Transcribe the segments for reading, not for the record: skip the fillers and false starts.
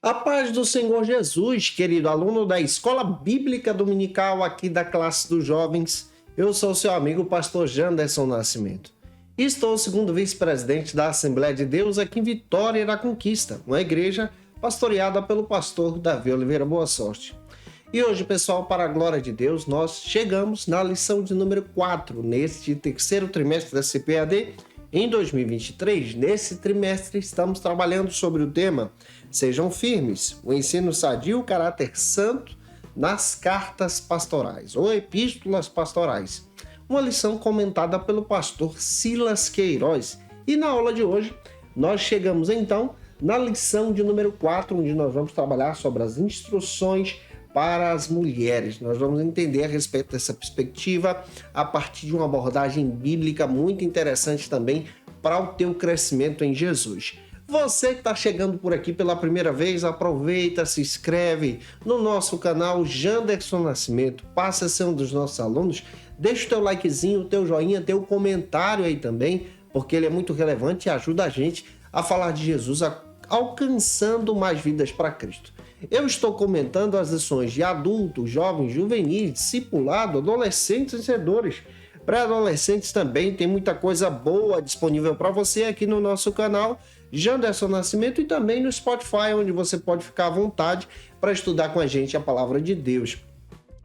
A paz do Senhor Jesus, querido aluno da Escola Bíblica Dominical aqui da classe dos jovens. Eu sou seu amigo, pastor Janderson Nascimento. Estou segundo vice-presidente da Assembleia de Deus aqui em Vitória da Conquista, uma igreja pastoreada pelo pastor Davi Oliveira Boa Sorte. E hoje, pessoal, para a glória de Deus, nós chegamos na lição de número 4, neste terceiro trimestre da CPAD, em 2023. Nesse trimestre, estamos trabalhando sobre o tema Sejam Firmes, o ensino sadio, o caráter santo nas cartas pastorais, ou epístolas pastorais. Uma lição comentada pelo pastor Silas Queiroz. E na aula de hoje, nós chegamos então na lição de número 4, onde nós vamos trabalhar sobre as instruções para as mulheres. Nós vamos entender a respeito dessa perspectiva a partir de uma abordagem bíblica muito interessante também para o teu crescimento em Jesus. Você que está chegando por aqui pela primeira vez, aproveita, se inscreve no nosso canal Janderson Nascimento, passa a ser um dos nossos alunos, deixa o teu likezinho, o teu joinha, teu comentário aí também, porque ele é muito relevante e ajuda a gente a falar de Jesus, alcançando mais vidas para Cristo. Eu estou comentando as lições de adultos, jovens, juvenis, discipulado, adolescentes e vencedores. Pré-adolescentes também tem muita coisa boa disponível para você aqui no nosso canal Janderson Nascimento e também no Spotify, onde você pode ficar à vontade para estudar com a gente a palavra de Deus.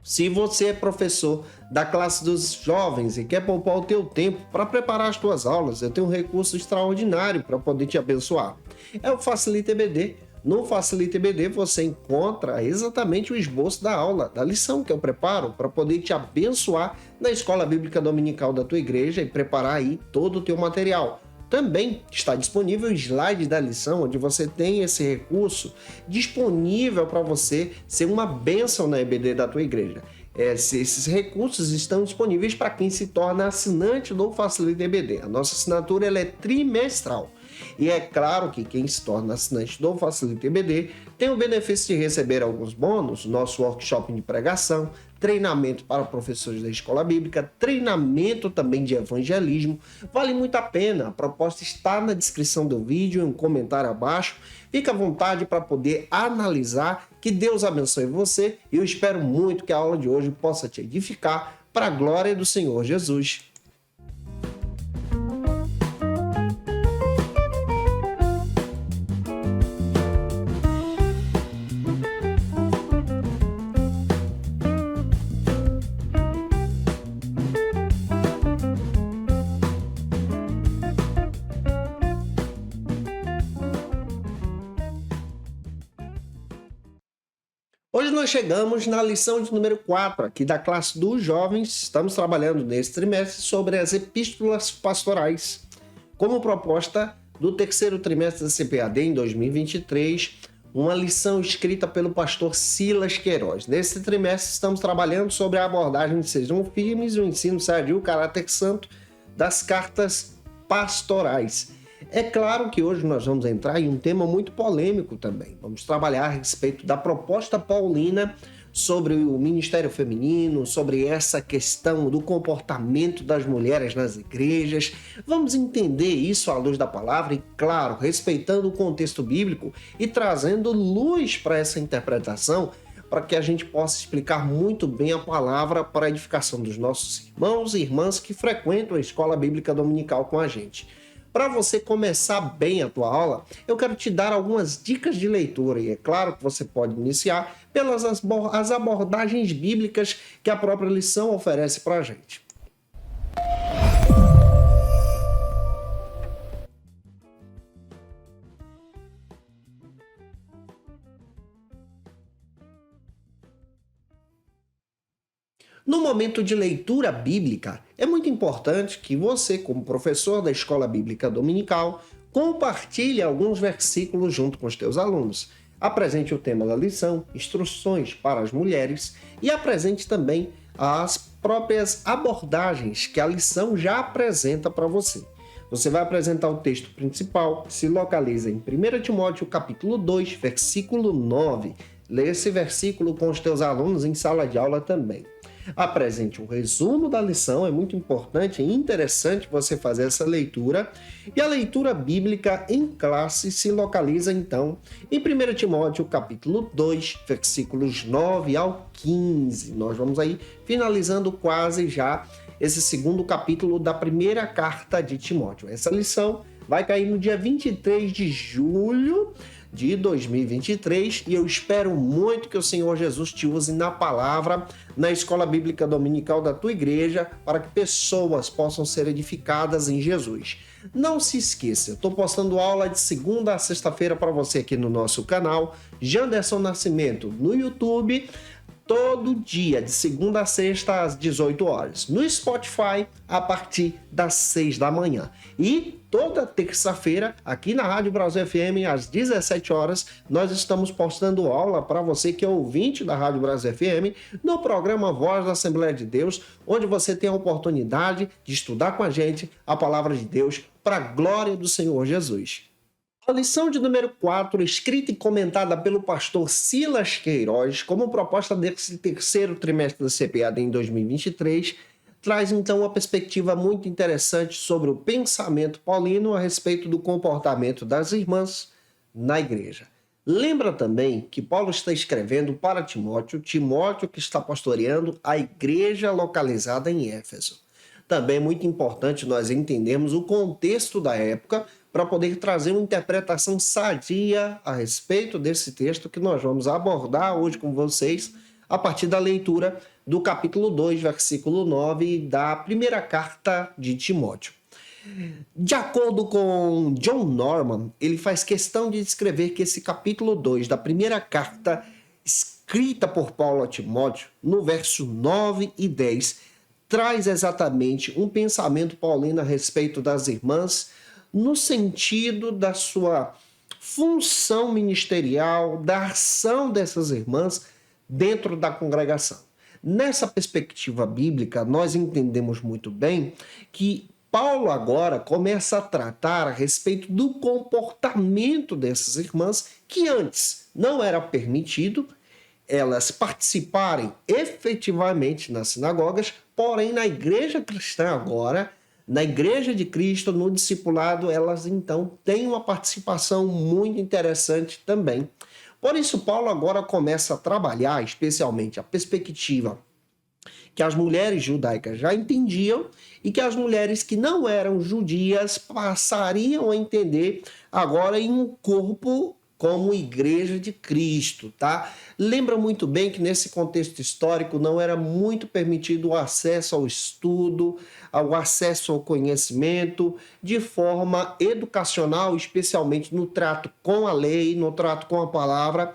Se você é professor da classe dos jovens e quer poupar o teu tempo para preparar as tuas aulas, eu tenho um recurso extraordinário para poder te abençoar. É o Facilita EBD. No Facilita EBD você encontra exatamente o esboço da aula, da lição que eu preparo para poder te abençoar na Escola Bíblica Dominical da tua igreja e preparar aí todo o teu material. Também está disponível o slide da lição, onde você tem esse recurso disponível para você ser uma bênção na EBD da tua igreja. Esses recursos estão disponíveis para quem se torna assinante do Facilita EBD. A nossa assinatura ela é trimestral. E é claro que quem se torna assinante do Facilita EBD tem o benefício de receber alguns bônus, nosso workshop de pregação, treinamento para professores da escola bíblica, treinamento também de evangelismo. Vale muito a pena, a proposta está na descrição do vídeo, em um comentário abaixo. Fique à vontade para poder analisar. Que Deus abençoe você e eu espero muito que a aula de hoje possa te edificar para a glória do Senhor Jesus. Hoje nós chegamos na lição de número 4 aqui da classe dos jovens. Estamos trabalhando nesse trimestre sobre as epístolas pastorais, como proposta do terceiro trimestre da CPAD em 2023, uma lição escrita pelo pastor Silas Queiroz. Nesse trimestre estamos trabalhando sobre a abordagem de Sejam Firmes, o ensino sadio, o caráter santo das cartas pastorais. É claro que hoje nós vamos entrar em um tema muito polêmico também. Vamos trabalhar a respeito da proposta paulina sobre o ministério feminino, sobre essa questão do comportamento das mulheres nas igrejas. Vamos entender isso à luz da palavra e, claro, respeitando o contexto bíblico e trazendo luz para essa interpretação, para que a gente possa explicar muito bem a palavra para a edificação dos nossos irmãos e irmãs que frequentam a Escola Bíblica Dominical com a gente. Para você começar bem a tua aula, eu quero te dar algumas dicas de leitura e é claro que você pode iniciar pelas as abordagens bíblicas que a própria lição oferece para a gente. No momento de leitura bíblica, é muito importante que você, como professor da Escola Bíblica Dominical, compartilhe alguns versículos junto com os teus alunos. Apresente o tema da lição, instruções para as mulheres, e apresente também as próprias abordagens que a lição já apresenta para você. Você vai apresentar o texto principal, que se localiza em 1 Timóteo capítulo 2, versículo 9. Lê esse versículo com os teus alunos em sala de aula também. Apresente um resumo da lição, é muito importante e interessante você fazer essa leitura. E a leitura bíblica em classe se localiza, então, em 1 Timóteo, capítulo 2, versículos 9 ao 15. Nós vamos aí finalizando quase já esse segundo capítulo da primeira carta de Timóteo. Essa lição vai cair no dia 23 de julho de 2023 e eu espero muito que o Senhor Jesus te use na palavra, na escola bíblica dominical da tua igreja, para que pessoas possam ser edificadas em Jesus. Não se esqueça, eu estou postando aula de segunda a sexta-feira para você aqui no nosso canal, Janderson Nascimento, no YouTube, todo dia, de segunda a sexta, às 18 horas. No Spotify, a partir das 6 da manhã. E toda terça-feira, aqui na Rádio Brasil FM, às 17 horas, nós estamos postando aula para você que é ouvinte da Rádio Brasil FM, no programa Voz da Assembleia de Deus, onde você tem a oportunidade de estudar com a gente a palavra de Deus para a glória do Senhor Jesus. A lição de número 4, escrita e comentada pelo pastor Silas Queiroz, como proposta desse terceiro trimestre da CPAD em 2023, traz então uma perspectiva muito interessante sobre o pensamento paulino a respeito do comportamento das irmãs na igreja. Lembra também que Paulo está escrevendo para Timóteo que está pastoreando a igreja localizada em Éfeso. Também é muito importante nós entendermos o contexto da época para poder trazer uma interpretação sadia a respeito desse texto que nós vamos abordar hoje com vocês a partir da leitura do capítulo 2, versículo 9 da primeira carta de Timóteo. De acordo com John Norman, ele faz questão de descrever que esse capítulo 2 da primeira carta escrita por Paulo a Timóteo, no verso 9 e 10, traz exatamente um pensamento paulino a respeito das irmãs no sentido da sua função ministerial, da ação dessas irmãs dentro da congregação. Nessa perspectiva bíblica, nós entendemos muito bem que Paulo agora começa a tratar a respeito do comportamento dessas irmãs que antes não era permitido elas participarem efetivamente nas sinagogas, porém na igreja cristã agora, na igreja de Cristo, no discipulado, elas então têm uma participação muito interessante também. Por isso, Paulo agora começa a trabalhar especialmente a perspectiva que as mulheres judaicas já entendiam e que as mulheres que não eram judias passariam a entender agora em um corpo como igreja de Cristo, tá? Lembra muito bem que nesse contexto histórico não era muito permitido o acesso ao estudo, o acesso ao conhecimento de forma educacional, especialmente no trato com a lei, no trato com a palavra,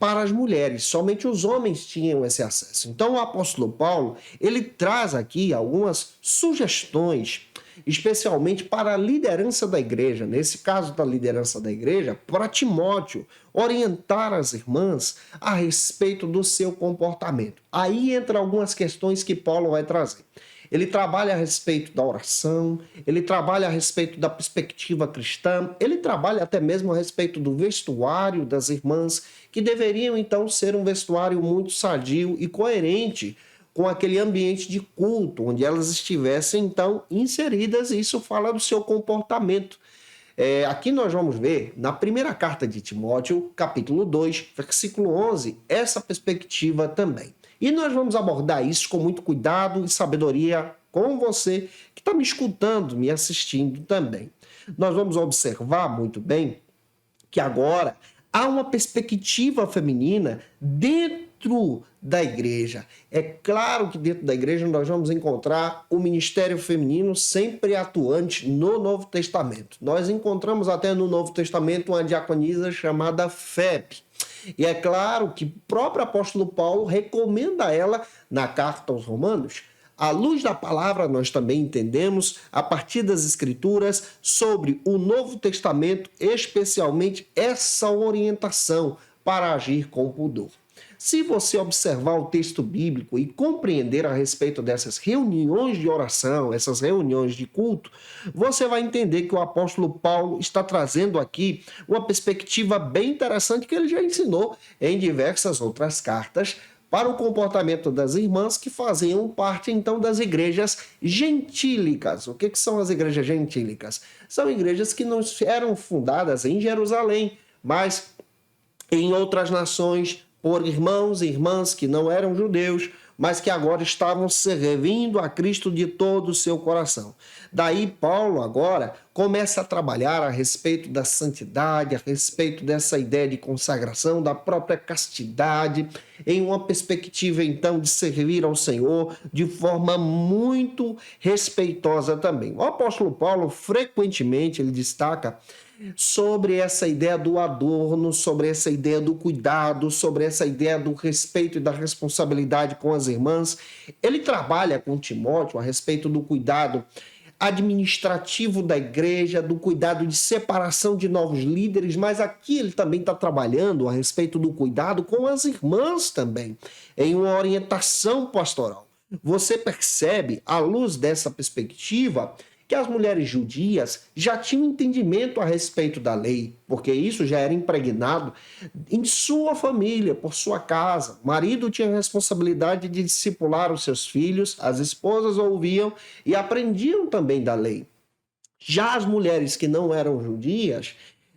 para as mulheres. Somente os homens tinham esse acesso. Então o apóstolo Paulo, ele traz aqui algumas sugestões, especialmente para a liderança da igreja, nesse caso da liderança da igreja, para Timóteo, orientar as irmãs a respeito do seu comportamento. Aí entra algumas questões que Paulo vai trazer. Ele trabalha a respeito da oração, ele trabalha a respeito da perspectiva cristã, ele trabalha até mesmo a respeito do vestuário das irmãs, que deveriam então ser um vestuário muito sadio e coerente com aquele ambiente de culto, onde elas estivessem, então, inseridas, e isso fala do seu comportamento. Aqui nós vamos ver, na primeira carta de Timóteo, capítulo 2, versículo 11, essa perspectiva também. E nós vamos abordar isso com muito cuidado e sabedoria com você que está me escutando, me assistindo também. Nós vamos observar muito bem que agora há uma perspectiva feminina dentro da igreja. É claro que dentro da igreja nós vamos encontrar o ministério feminino sempre atuante no Novo Testamento. Nós encontramos até no Novo Testamento uma diaconisa chamada Febe. E é claro que o próprio apóstolo Paulo recomenda ela na carta aos Romanos. À luz da palavra, nós também entendemos, a partir das Escrituras, sobre o Novo Testamento, especialmente essa orientação para agir com pudor. Se você observar o texto bíblico e compreender a respeito dessas reuniões de oração, essas reuniões de culto, você vai entender que o apóstolo Paulo está trazendo aqui uma perspectiva bem interessante que ele já ensinou em diversas outras cartas para o comportamento das irmãs que faziam parte então das igrejas gentílicas. O que são as igrejas gentílicas? São igrejas que não eram fundadas em Jerusalém, mas em outras nações por irmãos e irmãs que não eram judeus, mas que agora estavam servindo a Cristo de todo o seu coração. Daí Paulo agora começa a trabalhar a respeito da santidade, a respeito dessa ideia de consagração, da própria castidade, em uma perspectiva então de servir ao Senhor de forma muito respeitosa também. O apóstolo Paulo frequentemente ele destaca sobre essa ideia do adorno, sobre essa ideia do cuidado, sobre essa ideia do respeito e da responsabilidade com as irmãs. Ele trabalha com Timóteo a respeito do cuidado administrativo da igreja, do cuidado de separação de novos líderes, mas aqui ele também está trabalhando a respeito do cuidado com as irmãs também, em uma orientação pastoral. Você percebe, à luz dessa perspectiva, que as mulheres judias já tinham entendimento a respeito da lei, porque isso já era impregnado em sua família, por sua casa. O marido tinha a responsabilidade de discipular os seus filhos, as esposas ouviam e aprendiam também da lei. Já as mulheres que não eram judias,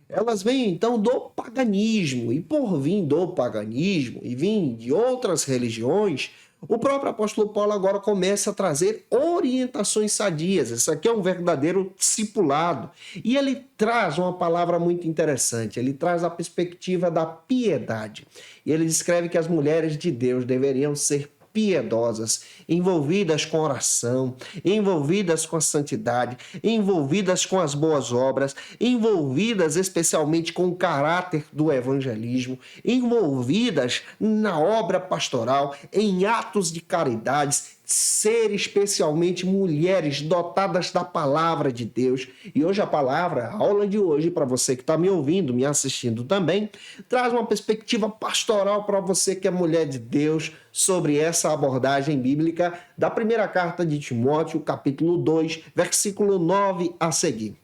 elas vêm então do paganismo, e por vir do paganismo e vir de outras religiões, o próprio apóstolo Paulo agora começa a trazer orientações sadias. Isso aqui é um verdadeiro discipulado. E ele traz uma palavra muito interessante. Ele traz a perspectiva da piedade. E ele descreve que as mulheres de Deus deveriam ser piedosas, envolvidas com oração, envolvidas com a santidade, envolvidas com as boas obras, envolvidas especialmente com o caráter do evangelismo, envolvidas na obra pastoral, em atos de caridade, ser especialmente mulheres dotadas da palavra de Deus. E hoje a palavra, a aula de hoje, para você que está me ouvindo, me assistindo também, traz uma perspectiva pastoral para você que é mulher de Deus sobre essa abordagem bíblica da primeira carta de Timóteo, capítulo 2, versículo 9 a seguir.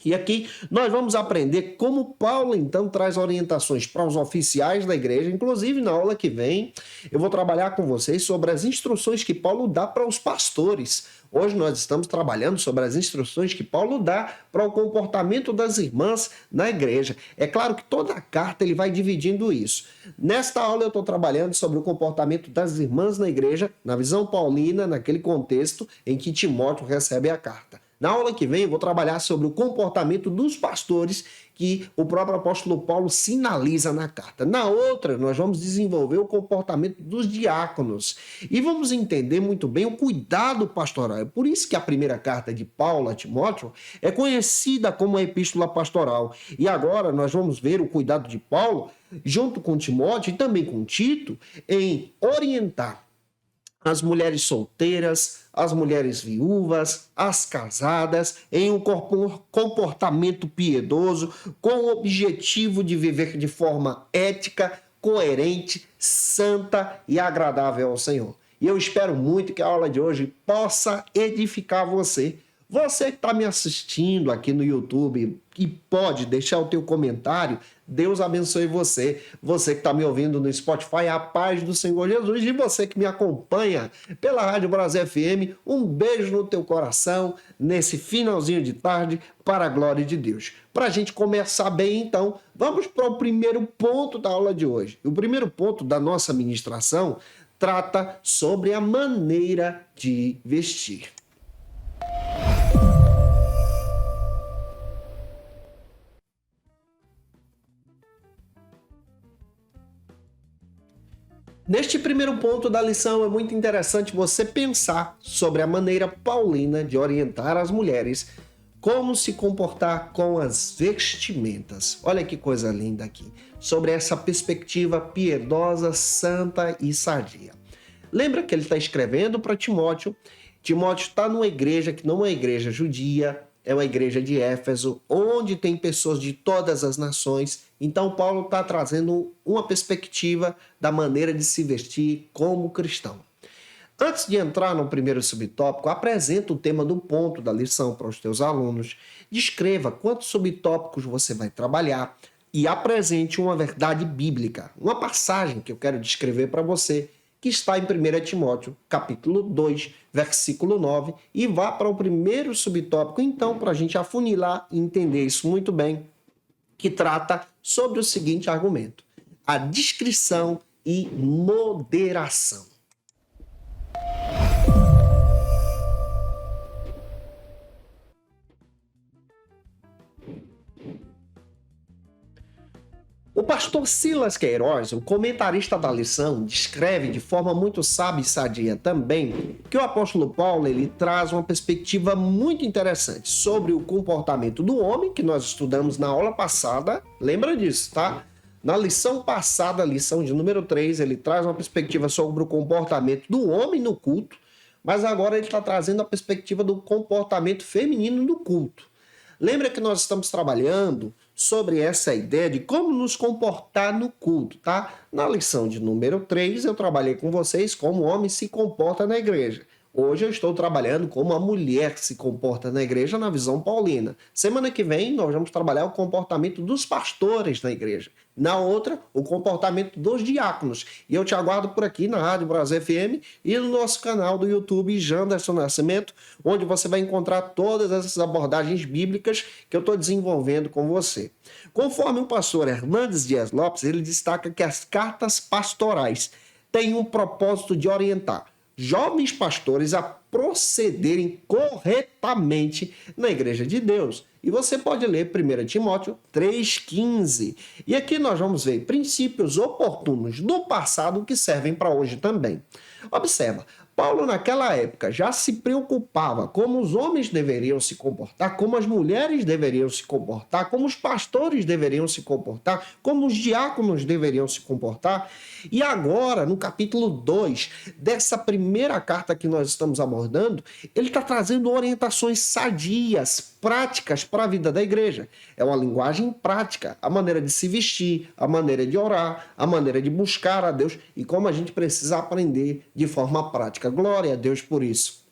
E aqui nós vamos aprender como Paulo, então, traz orientações para os oficiais da igreja. Inclusive, na aula que vem, eu vou trabalhar com vocês sobre as instruções que Paulo dá para os pastores. Hoje nós estamos trabalhando sobre as instruções que Paulo dá para o comportamento das irmãs na igreja. É claro que toda a carta ele vai dividindo isso. Nesta aula eu estou trabalhando sobre o comportamento das irmãs na igreja, na visão paulina, naquele contexto em que Timóteo recebe a carta. Na aula que vem eu vou trabalhar sobre o comportamento dos pastores que o próprio apóstolo Paulo sinaliza na carta. Na outra, nós vamos desenvolver o comportamento dos diáconos e vamos entender muito bem o cuidado pastoral. É por isso que a primeira carta de Paulo a Timóteo é conhecida como a epístola pastoral. E agora nós vamos ver o cuidado de Paulo, junto com Timóteo e também com Tito, em orientar as mulheres solteiras, as mulheres viúvas, as casadas, em um comportamento piedoso, com o objetivo de viver de forma ética, coerente, santa e agradável ao Senhor. E eu espero muito que a aula de hoje possa edificar você. Você que está me assistindo aqui no YouTube e pode deixar o teu comentário, Deus abençoe você. Você que está me ouvindo no Spotify, a paz do Senhor Jesus. E você que me acompanha pela Rádio Brasil FM, um beijo no teu coração nesse finalzinho de tarde para a glória de Deus. Para a gente começar bem, então, vamos para o primeiro ponto da aula de hoje. O primeiro ponto da nossa ministração trata sobre a maneira de vestir. Neste primeiro ponto da lição, é muito interessante você pensar sobre a maneira paulina de orientar as mulheres como se comportar com as vestimentas. Olha que coisa linda aqui, sobre essa perspectiva piedosa, santa e sadia. Lembra que ele está escrevendo para Timóteo. Timóteo está numa igreja que não é uma igreja judia, é uma igreja de Éfeso, onde tem pessoas de todas as nações. Então, Paulo está trazendo uma perspectiva da maneira de se vestir como cristão. Antes de entrar no primeiro subtópico, apresenta o tema do ponto da lição para os teus alunos, descreva quantos subtópicos você vai trabalhar e apresente uma verdade bíblica, uma passagem que eu quero descrever para você, que está em 1 Timóteo, capítulo 2, versículo 9, e vá para o primeiro subtópico, então, para a gente afunilar e entender isso muito bem, que trata sobre o seguinte argumento: a discrição e moderação. O pastor Silas Queiroz, o comentarista da lição, descreve de forma muito sábia e sadia também que o apóstolo Paulo ele traz uma perspectiva muito interessante sobre o comportamento do homem, que nós estudamos na aula passada. Lembra disso, tá? Na lição passada, lição de número 3, ele traz uma perspectiva sobre o comportamento do homem no culto, mas agora ele está trazendo a perspectiva do comportamento feminino no culto. Lembra que nós estamos trabalhando sobre essa ideia de como nos comportar no culto, tá? Na lição de número 3, eu trabalhei com vocês como o homem se comporta na igreja. Hoje eu estou trabalhando como a mulher se comporta na igreja na visão paulina. Semana que vem nós vamos trabalhar o comportamento dos pastores na igreja. Na outra, o comportamento dos diáconos. E eu te aguardo por aqui na Rádio Brasil FM e no nosso canal do YouTube Janderson Nascimento, onde você vai encontrar todas essas abordagens bíblicas que eu estou desenvolvendo com você. Conforme o pastor Hernandes Dias Lopes, ele destaca que as cartas pastorais têm um propósito de orientar jovens pastores a procederem corretamente na Igreja de Deus. E você pode ler 1 Timóteo 3,15. E aqui nós vamos ver princípios oportunos do passado que servem para hoje também. Observa, Paulo naquela época já se preocupava como os homens deveriam se comportar, como as mulheres deveriam se comportar, como os pastores deveriam se comportar, como os diáconos deveriam se comportar. E agora, no capítulo 2 dessa primeira carta que nós estamos abordando, ele está trazendo orientações sadias, práticas para a vida da igreja. É uma linguagem prática, a maneira de se vestir, a maneira de orar, a maneira de buscar a Deus e como a gente precisa aprender de forma prática. Glória a Deus por isso.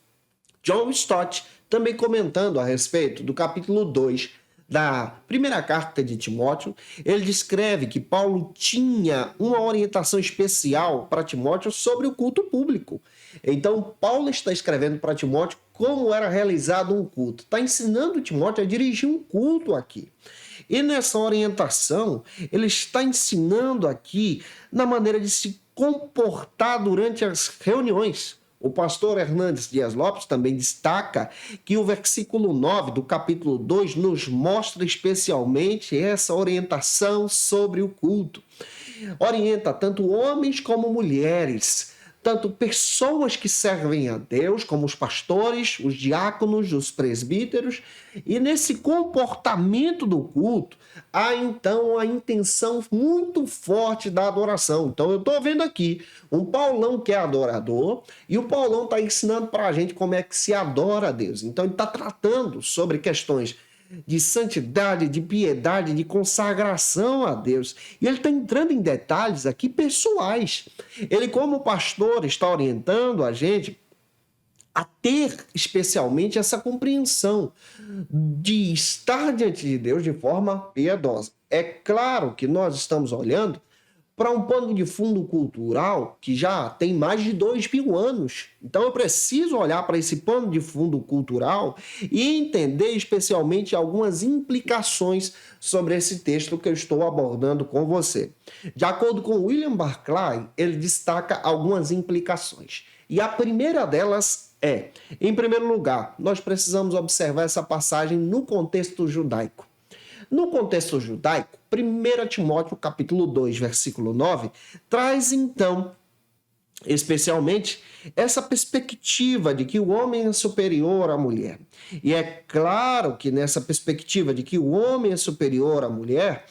John Stott, também comentando a respeito do capítulo 2 da primeira carta de Timóteo, ele descreve que Paulo tinha uma orientação especial para Timóteo sobre o culto público. Então, Paulo está escrevendo para Timóteo como era realizado um culto. Está ensinando Timóteo a dirigir um culto aqui. E nessa orientação, ele está ensinando aqui na maneira de se comportar durante as reuniões. O pastor Hernandes Dias Lopes também destaca que o versículo 9 do capítulo 2 nos mostra especialmente essa orientação sobre o culto. Orienta tanto homens como mulheres, tanto pessoas que servem a Deus, como os pastores, os diáconos, os presbíteros, e nesse comportamento do culto, há então a intenção muito forte da adoração. Então eu estou vendo aqui um Paulão que é adorador, e o Paulão está ensinando para a gente como é que se adora a Deus. Então ele está tratando sobre questões de santidade, de piedade, de consagração a Deus. E ele está entrando em detalhes aqui pessoais. Ele, como pastor, está orientando a gente a ter especialmente essa compreensão de estar diante de Deus de forma piedosa. É claro que nós estamos olhando para um pano de fundo cultural que já tem mais de 2.000 anos. Então eu preciso olhar para esse pano de fundo cultural e entender especialmente algumas implicações sobre esse texto que eu estou abordando com você. De acordo com William Barclay, ele destaca algumas implicações. E a primeira delas é, em primeiro lugar, nós precisamos observar essa passagem no contexto judaico. No contexto judaico, 1 Timóteo capítulo 2, versículo 9, traz então, especialmente, essa perspectiva de que o homem é superior à mulher. E é claro que nessa perspectiva de que o homem é superior à mulher,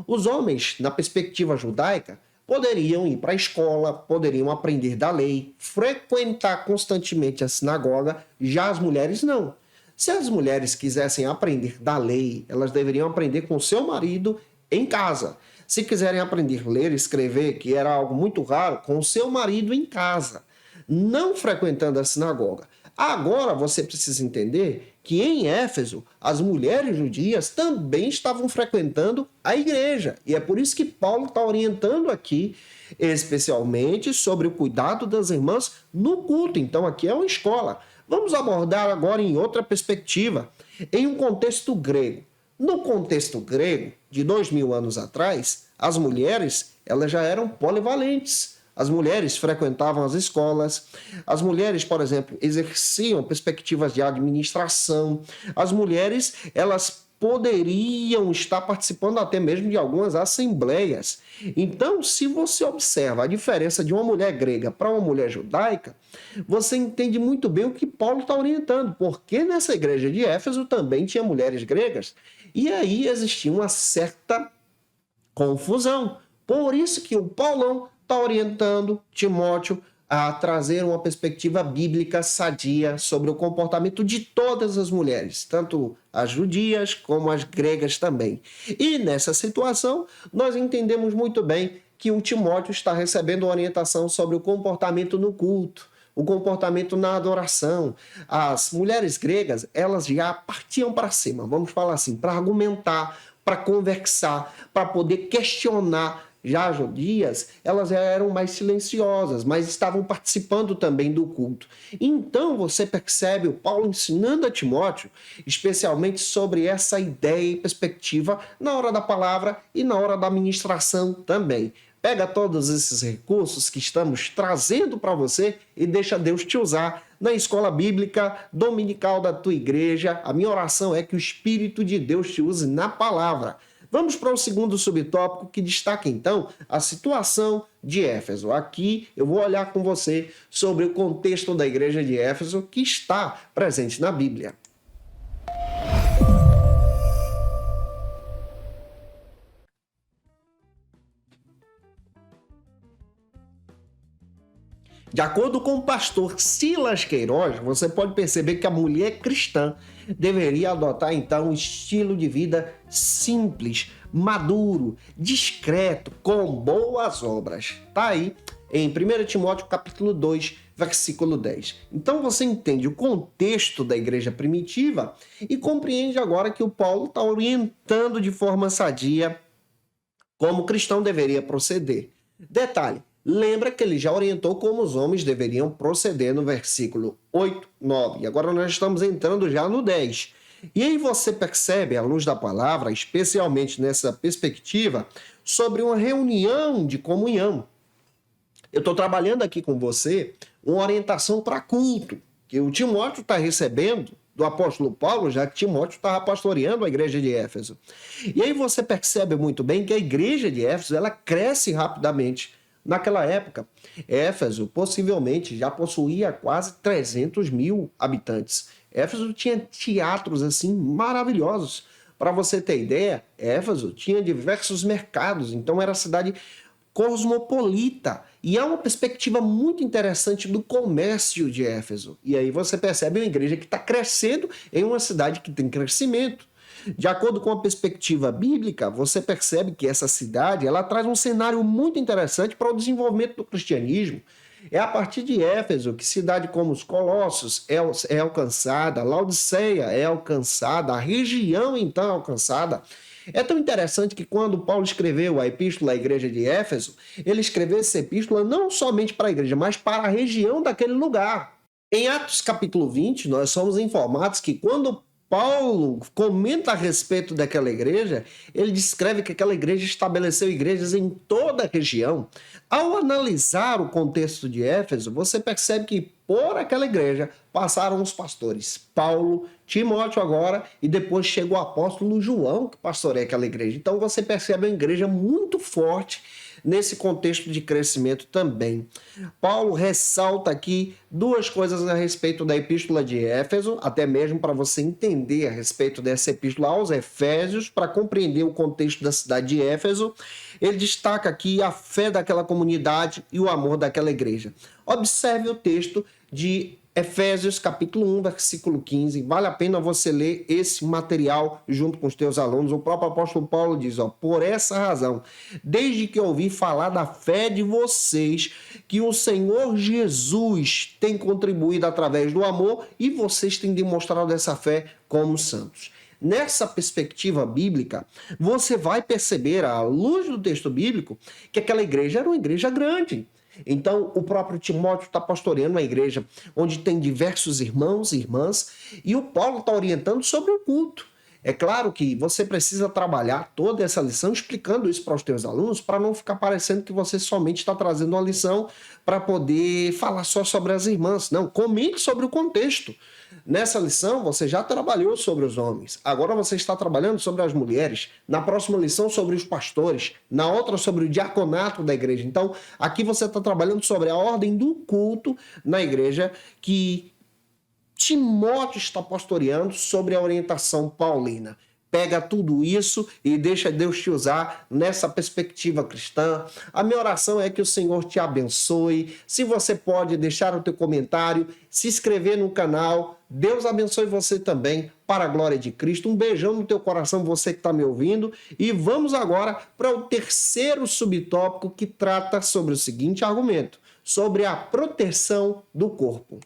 os homens, na perspectiva judaica, poderiam ir para a escola, poderiam aprender da lei, frequentar constantemente a sinagoga, já as mulheres não. Se as mulheres quisessem aprender da lei, elas deveriam aprender com seu marido em casa. Se quiserem aprender a ler e escrever, que era algo muito raro, com seu marido em casa, não frequentando a sinagoga. Agora você precisa entender que em Éfeso, as mulheres judias também estavam frequentando a igreja. E é por isso que Paulo está orientando aqui, especialmente sobre o cuidado das irmãs no culto. Então aqui é uma escola. Vamos abordar agora em outra perspectiva, em um contexto grego. No contexto grego, de 2000 anos atrás, as mulheres elas já eram polivalentes. As mulheres frequentavam as escolas, as mulheres, por exemplo, exerciam perspectivas de administração, as mulheres, elas poderiam estar participando até mesmo de algumas assembleias. Então, se você observa a diferença de uma mulher grega para uma mulher judaica, você entende muito bem o que Paulo está orientando, porque nessa igreja de Éfeso também tinha mulheres gregas, e aí existia uma certa confusão. Por isso que o Paulão está orientando Timóteo a trazer uma perspectiva bíblica sadia sobre o comportamento de todas as mulheres, tanto as judias como as gregas também. E nessa situação, nós entendemos muito bem que o Timóteo está recebendo orientação sobre o comportamento no culto, o comportamento na adoração. As mulheres gregas, elas já partiam para cima, vamos falar assim, para argumentar, para conversar, para poder questionar. Já as judias, elas já eram mais silenciosas, mas estavam participando também do culto. Então você percebe o Paulo ensinando a Timóteo, especialmente sobre essa ideia e perspectiva na hora da palavra e na hora da ministração também. Pega todos esses recursos que estamos trazendo para você e deixa Deus te usar na escola bíblica dominical da tua igreja. A minha oração é que o Espírito de Deus te use na palavra. Vamos para o segundo subtópico que destaca então a situação de Éfeso. Aqui eu vou olhar com você sobre o contexto da igreja de Éfeso que está presente na Bíblia. De acordo com o pastor Silas Queiroz, você pode perceber que a mulher cristã deveria adotar então um estilo de vida simples, maduro, discreto, com boas obras. Está aí em 1 Timóteo capítulo 2, versículo 10. Então você entende o contexto da igreja primitiva e compreende agora que o Paulo está orientando de forma sadia como o cristão deveria proceder. Detalhe, lembra que ele já orientou como os homens deveriam proceder no versículo 8, 9. E agora nós estamos entrando já no 10. E aí você percebe, à luz da palavra, especialmente nessa perspectiva, sobre uma reunião de comunhão. Eu estou trabalhando aqui com você uma orientação para culto, que o Timóteo está recebendo do apóstolo Paulo, já que Timóteo estava pastoreando a igreja de Éfeso. E aí você percebe muito bem que a igreja de Éfeso ela cresce rapidamente. Naquela época, Éfeso possivelmente já possuía quase 300 mil habitantes. Éfeso tinha teatros assim maravilhosos. Para você ter ideia, Éfeso tinha diversos mercados, então era a cidade cosmopolita. E há uma perspectiva muito interessante do comércio de Éfeso. E aí você percebe uma igreja que está crescendo em uma cidade que tem crescimento. De acordo com a perspectiva bíblica, você percebe que essa cidade ela traz um cenário muito interessante para o desenvolvimento do cristianismo. É a partir de Éfeso que cidade como os Colossos é alcançada, Laodiceia é alcançada, a região então é alcançada. É tão interessante que quando Paulo escreveu a epístola à igreja de Éfeso, ele escreveu essa epístola não somente para a igreja, mas para a região daquele lugar. Em Atos capítulo 20, nós somos informados que quando Paulo comenta a respeito daquela igreja, ele descreve que aquela igreja estabeleceu igrejas em toda a região. Ao analisar o contexto de Éfeso, você percebe que por aquela igreja passaram os pastores Paulo, Timóteo agora, e depois chega o apóstolo João, que pastoreia aquela igreja. Então você percebe uma igreja muito forte nesse contexto de crescimento também. Paulo ressalta aqui duas coisas a respeito da epístola de Éfeso, até mesmo para você entender a respeito dessa epístola aos Efésios, para compreender o contexto da cidade de Éfeso. Ele destaca aqui a fé daquela comunidade e o amor daquela igreja. Observe o texto de Efésios capítulo 1, versículo 15. Vale a pena você ler esse material junto com os teus alunos. O próprio apóstolo Paulo diz, por essa razão, desde que ouvi falar da fé de vocês, que o Senhor Jesus tem contribuído através do amor e vocês têm demonstrado essa fé como santos. Nessa perspectiva bíblica, você vai perceber, à luz do texto bíblico, que aquela igreja era uma igreja grande. Então, o próprio Timóteo está pastoreando uma igreja onde tem diversos irmãos e irmãs, e o Paulo está orientando sobre o culto. É claro que você precisa trabalhar toda essa lição explicando isso para os teus alunos, para não ficar parecendo que você somente está trazendo uma lição para poder falar só sobre as irmãs. Não, comente sobre o contexto. Nessa lição, você já trabalhou sobre os homens. Agora você está trabalhando sobre as mulheres. Na próxima lição, sobre os pastores. Na outra, sobre o diaconato da igreja. Então, aqui você está trabalhando sobre a ordem do culto na igreja que Timóteo está pastoreando sobre a orientação paulina. Pega tudo isso e deixa Deus te usar nessa perspectiva cristã. A minha oração é que o Senhor te abençoe. Se você pode deixar o teu comentário, se inscrever no canal. Deus abençoe você também, para a glória de Cristo. Um beijão no teu coração, você que está me ouvindo. E vamos agora para o terceiro subtópico que trata sobre o seguinte argumento, sobre a proteção do corpo.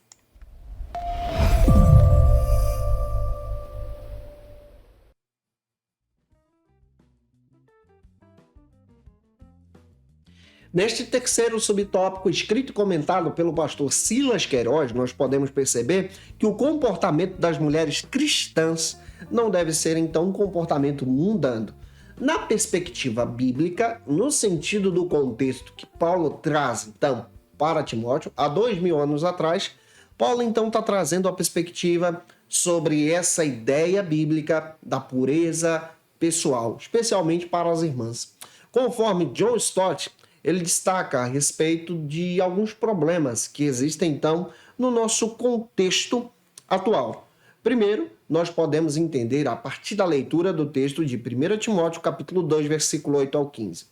Neste terceiro subtópico, escrito e comentado pelo pastor Silas Queiroz, nós podemos perceber que o comportamento das mulheres cristãs não deve ser, então, um comportamento mundano. Na perspectiva bíblica, no sentido do contexto que Paulo traz, então, para Timóteo, há 2000 anos atrás, Paulo, então, está trazendo a perspectiva sobre essa ideia bíblica da pureza pessoal, especialmente para as irmãs. Conforme John Stott, ele destaca a respeito de alguns problemas que existem, então, no nosso contexto atual. Primeiro, nós podemos entender a partir da leitura do texto de 1 Timóteo, capítulo 2, versículo 8 ao 15.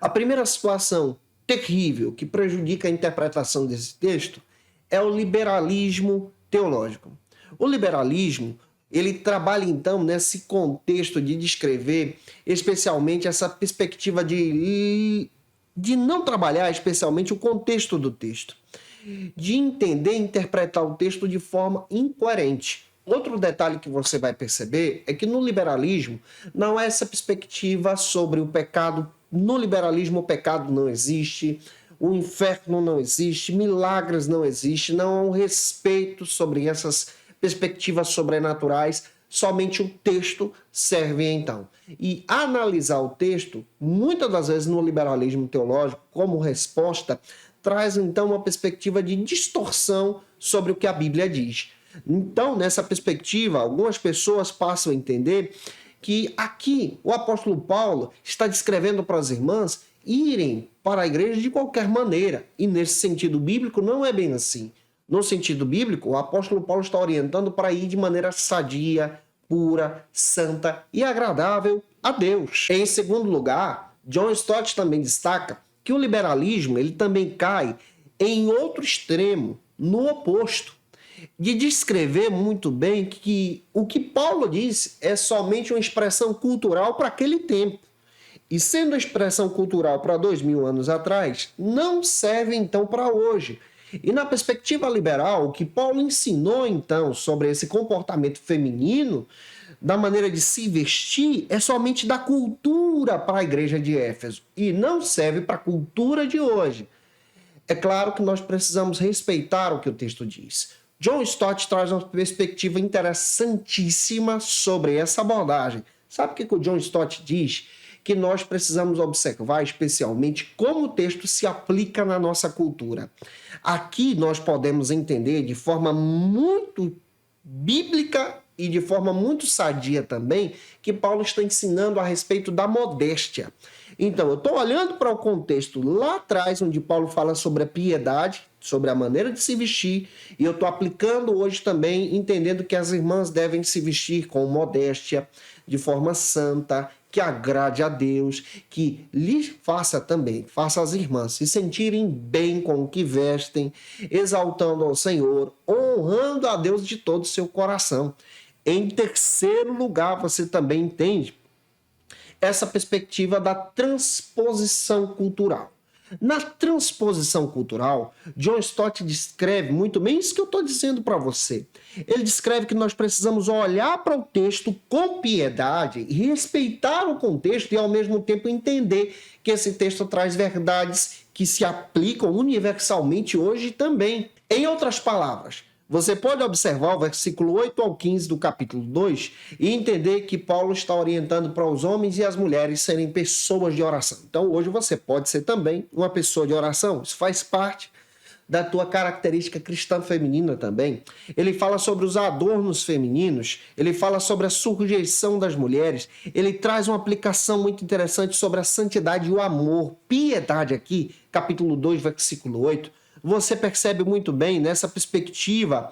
A primeira situação terrível que prejudica a interpretação desse texto é o liberalismo teológico. O liberalismo, ele trabalha, então, nesse contexto de descrever especialmente essa perspectiva de não trabalhar especialmente o contexto do texto, de entender e interpretar o texto de forma incoerente. Outro detalhe que você vai perceber é que no liberalismo não há essa perspectiva sobre o pecado. No liberalismo o pecado não existe, o inferno não existe, milagres não existem, não há um respeito sobre essas perspectivas sobrenaturais. Somente o texto serve, então. E analisar o texto, muitas das vezes no liberalismo teológico, como resposta, traz, então, uma perspectiva de distorção sobre o que a Bíblia diz. Então, nessa perspectiva, algumas pessoas passam a entender que aqui o apóstolo Paulo está descrevendo para as irmãs irem para a igreja de qualquer maneira. E nesse sentido bíblico não é bem assim. No sentido bíblico, o apóstolo Paulo está orientando para ir de maneira sadia, pura, santa e agradável a Deus. Em segundo lugar, John Stott também destaca que o liberalismo ele também cai em outro extremo, no oposto, de descrever muito bem que o que Paulo disse é somente uma expressão cultural para aquele tempo. E sendo a expressão cultural para 2000 anos atrás, não serve então para hoje. E na perspectiva liberal, o que Paulo ensinou então sobre esse comportamento feminino, da maneira de se vestir, é somente da cultura para a igreja de Éfeso e não serve para a cultura de hoje. É claro que nós precisamos respeitar o que o texto diz. John Stott traz uma perspectiva interessantíssima sobre essa abordagem. Sabe o que o John Stott diz? Que nós precisamos observar especialmente como o texto se aplica na nossa cultura. Aqui nós podemos entender de forma muito bíblica e de forma muito sadia também que Paulo está ensinando a respeito da modéstia. Então, eu estou olhando para o contexto lá atrás, onde Paulo fala sobre a piedade, sobre a maneira de se vestir, e eu estou aplicando hoje também, entendendo que as irmãs devem se vestir com modéstia, de forma santa, que agrade a Deus, que lhe faça as irmãs se sentirem bem com o que vestem, exaltando ao Senhor, honrando a Deus de todo o seu coração. Em terceiro lugar, você também entende essa perspectiva da transposição cultural. Na transposição cultural, John Stott descreve muito bem isso que eu estou dizendo para você. Ele descreve que nós precisamos olhar para o texto com piedade e respeitar o contexto e, ao mesmo tempo, entender que esse texto traz verdades que se aplicam universalmente hoje também. Em outras palavras, você pode observar o versículo 8 ao 15 do capítulo 2 e entender que Paulo está orientando para os homens e as mulheres serem pessoas de oração. Então, hoje você pode ser também uma pessoa de oração. Isso faz parte da tua característica cristã feminina também. Ele fala sobre os adornos femininos, ele fala sobre a sujeição das mulheres, ele traz uma aplicação muito interessante sobre a santidade e o amor. Piedade aqui, capítulo 2, versículo 8. Você percebe muito bem nessa perspectiva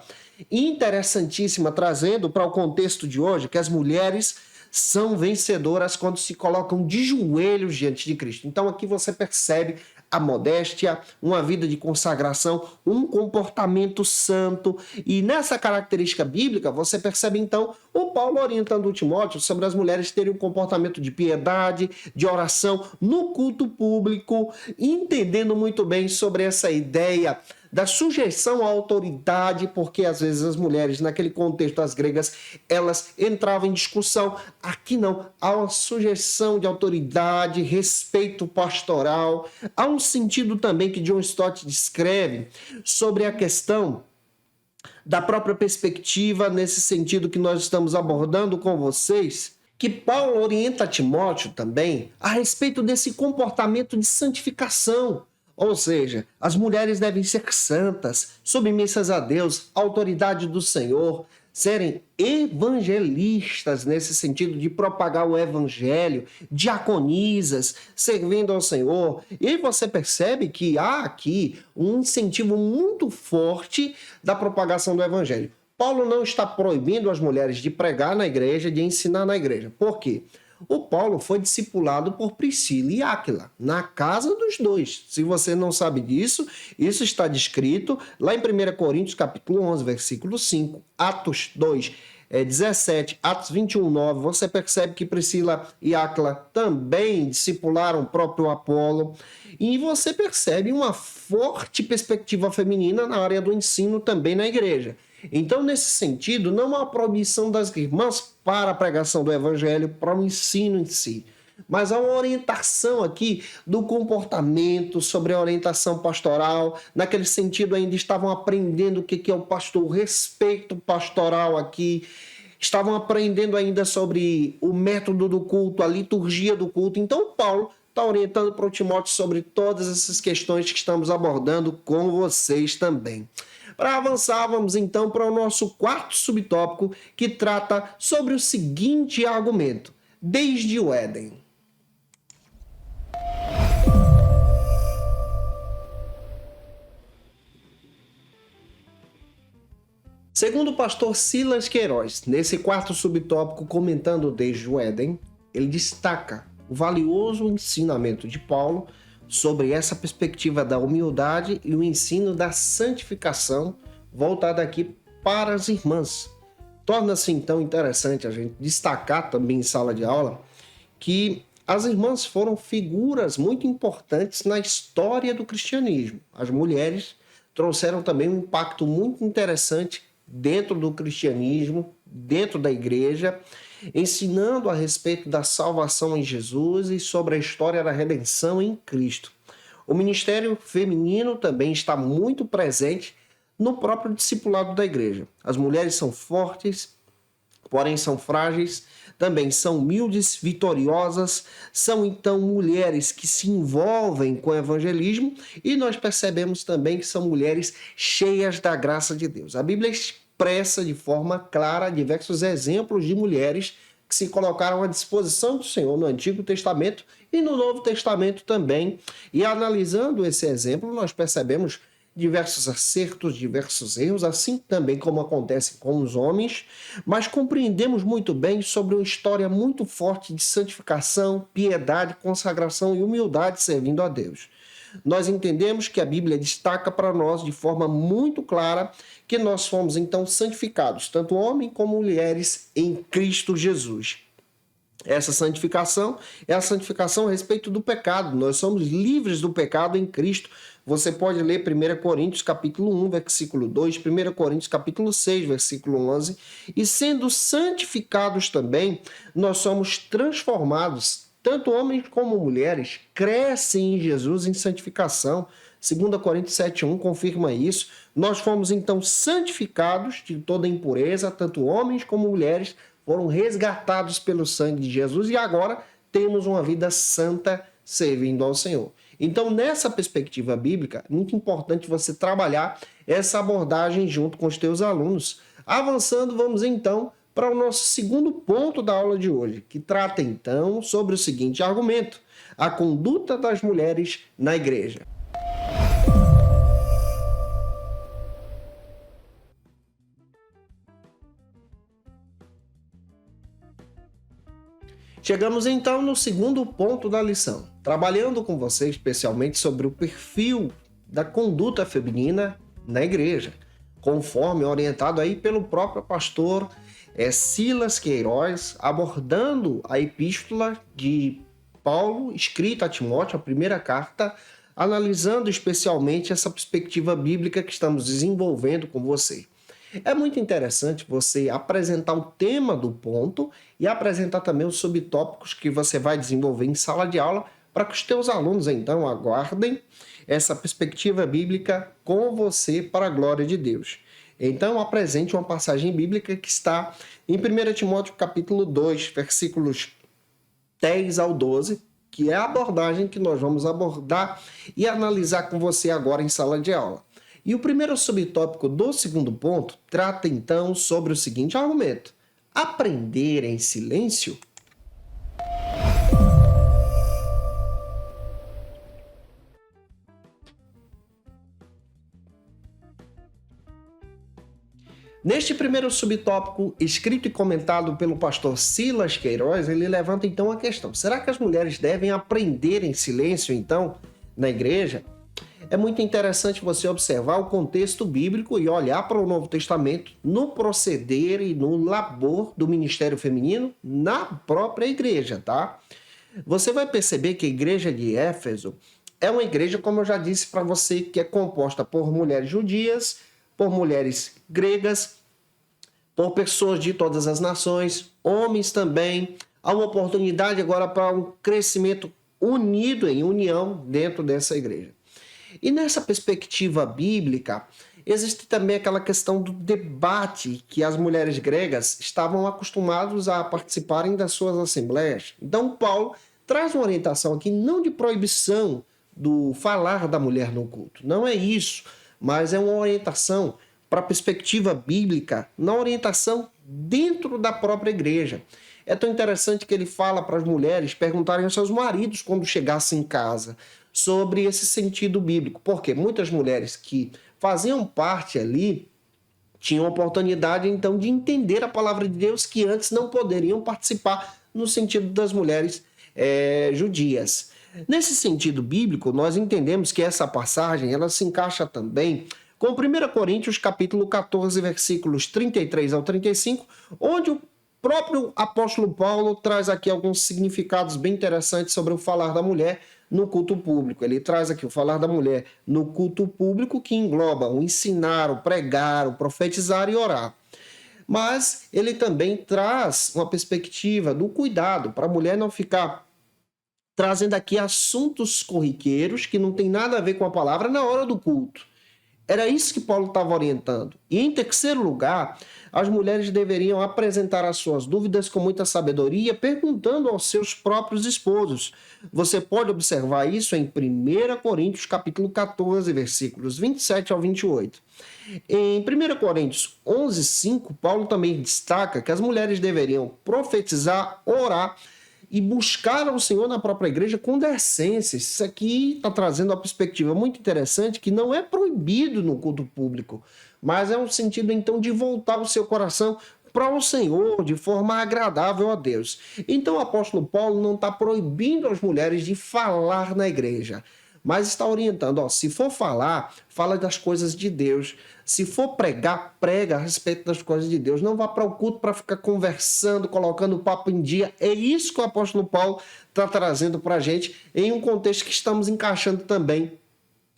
interessantíssima, trazendo para o contexto de hoje que as mulheres são vencedoras quando se colocam de joelhos diante de Cristo. Então aqui você percebe a modéstia, uma vida de consagração, um comportamento santo. E nessa característica bíblica, você percebe então o Paulo orientando o Timóteo sobre as mulheres terem um comportamento de piedade, de oração no culto público, entendendo muito bem sobre essa ideia da sujeição à autoridade, porque às vezes as mulheres, naquele contexto das gregas, elas entravam em discussão. Aqui não, há uma sujeição de autoridade, respeito pastoral. Há um sentido também que John Stott descreve sobre a questão da própria perspectiva, nesse sentido que nós estamos abordando com vocês, que Paulo orienta Timóteo também a respeito desse comportamento de santificação. Ou seja, as mulheres devem ser santas, submissas a Deus, à autoridade do Senhor, serem evangelistas nesse sentido de propagar o evangelho, diaconisas, servindo ao Senhor. E aí você percebe que há aqui um incentivo muito forte da propagação do evangelho. Paulo não está proibindo as mulheres de pregar na igreja, de ensinar na igreja. Por quê? O Paulo foi discipulado por Priscila e Áquila, na casa dos dois. Se você não sabe disso, isso está descrito lá em 1 Coríntios, capítulo 11, versículo 5, Atos 2, 17, Atos 21, 9. Você percebe que Priscila e Áquila também discipularam o próprio Apolo. E você percebe uma forte perspectiva feminina na área do ensino também na igreja. Então, nesse sentido, não há proibição das irmãs para a pregação do evangelho, para o ensino em si. Mas há uma orientação aqui do comportamento, sobre a orientação pastoral. Naquele sentido, ainda estavam aprendendo o que é o pastor, o respeito pastoral aqui. Estavam aprendendo ainda sobre o método do culto, a liturgia do culto. Então, Paulo está orientando para o Timóteo sobre todas essas questões que estamos abordando com vocês também. Para avançar, vamos então para o nosso quarto subtópico, que trata sobre o seguinte argumento: desde o Éden. Segundo o pastor Silas Queiroz, nesse quarto subtópico, comentando desde o Éden, ele destaca o valioso ensinamento de Paulo sobre essa perspectiva da humildade e o ensino da santificação voltada aqui para as irmãs. Torna-se então interessante a gente destacar também em sala de aula que as irmãs foram figuras muito importantes na história do cristianismo. As mulheres trouxeram também um impacto muito interessante dentro do cristianismo, dentro da igreja, ensinando a respeito da salvação em Jesus e sobre a história da redenção em Cristo. O ministério feminino também está muito presente no próprio discipulado da igreja. As mulheres são fortes, porém são frágeis, também são humildes, vitoriosas, são então mulheres que se envolvem com o evangelismo e nós percebemos também que são mulheres cheias da graça de Deus. A Bíblia expressa de forma clara diversos exemplos de mulheres que se colocaram à disposição do Senhor no Antigo Testamento e no Novo Testamento também. E analisando esse exemplo, nós percebemos diversos acertos, diversos erros, assim também como acontece com os homens, mas compreendemos muito bem sobre uma história muito forte de santificação, piedade, consagração e humildade servindo a Deus. Nós entendemos que a Bíblia destaca para nós de forma muito clara que nós fomos então santificados, tanto homens como mulheres, em Cristo Jesus. Essa santificação é a santificação a respeito do pecado. Nós somos livres do pecado em Cristo. Você pode ler 1 Coríntios capítulo 1, versículo 2, 1 Coríntios capítulo 6, versículo 11. E sendo santificados também, nós somos transformados. Tanto homens como mulheres crescem em Jesus em santificação. 2 Coríntios 7,1 confirma isso. Nós fomos então santificados de toda impureza, tanto homens como mulheres foram resgatados pelo sangue de Jesus e agora temos uma vida santa servindo ao Senhor. Então, nessa perspectiva bíblica, é muito importante você trabalhar essa abordagem junto com os teus alunos. Avançando, vamos então para o nosso segundo ponto da aula de hoje, que trata então sobre o seguinte argumento: a conduta das mulheres na igreja. Chegamos então no segundo ponto da lição, trabalhando com você especialmente sobre o perfil da conduta feminina na igreja, conforme orientado aí pelo próprio pastor Silas Queiroz, abordando a epístola de Paulo, escrita a Timóteo, a primeira carta, analisando especialmente essa perspectiva bíblica que estamos desenvolvendo com você. É muito interessante você apresentar o tema do ponto e apresentar também os subtópicos que você vai desenvolver em sala de aula para que os teus alunos, então, aguardem essa perspectiva bíblica com você para a glória de Deus. Então, apresente uma passagem bíblica que está em 1 Timóteo capítulo 2, versículos 10 ao 12, que é a abordagem que nós vamos abordar e analisar com você agora em sala de aula. E o primeiro subtópico do segundo ponto trata então sobre o seguinte argumento: aprender em silêncio? Neste primeiro subtópico, escrito e comentado pelo pastor Silas Queiroz, ele levanta então a questão: será que as mulheres devem aprender em silêncio então na igreja? É muito interessante você observar o contexto bíblico e olhar para o Novo Testamento no proceder e no labor do ministério feminino na própria igreja, tá? Você vai perceber que a igreja de Éfeso é uma igreja, como eu já disse para você, que é composta por mulheres judias, por mulheres gregas, por pessoas de todas as nações, homens também. Há uma oportunidade agora para um crescimento unido, em união, dentro dessa igreja. E nessa perspectiva bíblica, existe também aquela questão do debate que as mulheres gregas estavam acostumadas a participarem das suas assembleias. Então, Paulo traz uma orientação aqui, não de proibição do falar da mulher no culto, não é isso, mas é uma orientação para a perspectiva bíblica, na orientação dentro da própria igreja. É tão interessante que ele fala para as mulheres perguntarem aos seus maridos quando chegassem em casa sobre esse sentido bíblico, porque muitas mulheres que faziam parte ali tinham a oportunidade então de entender a palavra de Deus que antes não poderiam participar no sentido das mulheres judias. Nesse sentido bíblico, nós entendemos que essa passagem ela se encaixa também com 1 Coríntios capítulo 14, versículos 33 ao 35, onde o próprio apóstolo Paulo traz aqui alguns significados bem interessantes sobre o falar da mulher no culto público. Ele traz aqui o falar da mulher no culto público, que engloba o ensinar, o pregar, o profetizar e orar. Mas ele também traz uma perspectiva do cuidado, para a mulher não ficar trazendo aqui assuntos corriqueiros que não tem nada a ver com a palavra na hora do culto. Era isso que Paulo estava orientando. E em terceiro lugar, as mulheres deveriam apresentar as suas dúvidas com muita sabedoria, perguntando aos seus próprios esposos. Você pode observar isso em 1 Coríntios capítulo 14, versículos 27 ao 28. Em 1 Coríntios 11, 5, Paulo também destaca que as mulheres deveriam profetizar, orar e buscar o Senhor na própria igreja com decência. Isso aqui está trazendo uma perspectiva muito interessante, que não é proibido no culto público, mas é um sentido então de voltar o seu coração para o Senhor de forma agradável a Deus. Então o apóstolo Paulo não está proibindo as mulheres de falar na igreja, mas está orientando, se for falar, fala das coisas de Deus. Se for pregar, prega a respeito das coisas de Deus. Não vá para o culto para ficar conversando, colocando o papo em dia. É isso que o apóstolo Paulo está trazendo para a gente, em um contexto que estamos encaixando também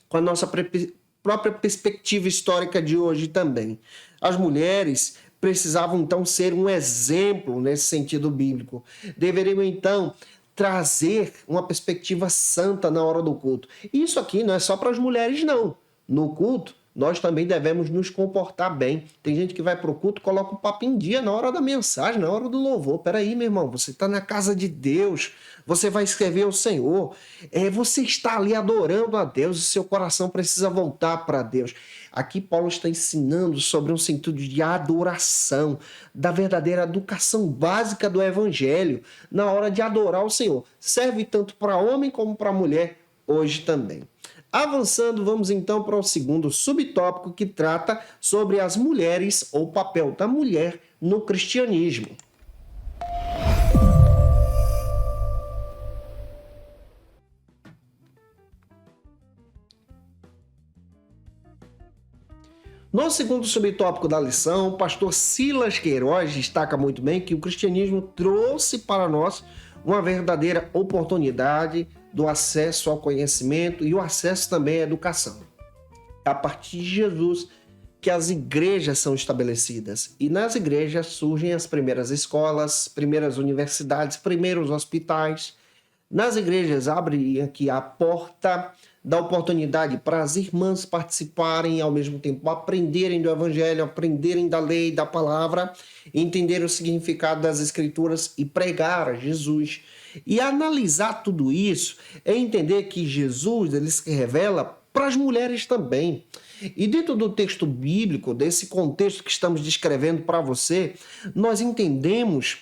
com a nossa própria perspectiva histórica de hoje também. As mulheres precisavam, então, ser um exemplo nesse sentido bíblico. Deveriam, então, trazer uma perspectiva santa na hora do culto. Isso aqui não é só para as mulheres, não. No culto, nós também devemos nos comportar bem. Tem gente que vai para o culto e coloca o papo em dia na hora da mensagem, na hora do louvor. Peraí, meu irmão, você está na casa de Deus, você vai escrever ao Senhor, você está ali adorando a Deus, o seu coração precisa voltar para Deus. Aqui Paulo está ensinando sobre um sentido de adoração, da verdadeira educação básica do evangelho, na hora de adorar o Senhor. Serve tanto para homem como para mulher hoje também. Avançando, vamos então para o segundo subtópico, que trata sobre as mulheres, ou o papel da mulher no cristianismo. No segundo subtópico da lição, o pastor Silas Queiroz destaca muito bem que o cristianismo trouxe para nós uma verdadeira oportunidade do acesso ao conhecimento e o acesso também à educação. É a partir de Jesus que as igrejas são estabelecidas. E nas igrejas surgem as primeiras escolas, primeiras universidades, primeiros hospitais. Nas igrejas abre aqui a porta da oportunidade para as irmãs participarem e ao mesmo tempo aprenderem do evangelho, aprenderem da lei, da palavra, entender o significado das escrituras e pregar a Jesus. E analisar tudo isso é entender que Jesus ele se revela para as mulheres também. E dentro do texto bíblico, desse contexto que estamos descrevendo para você, nós entendemos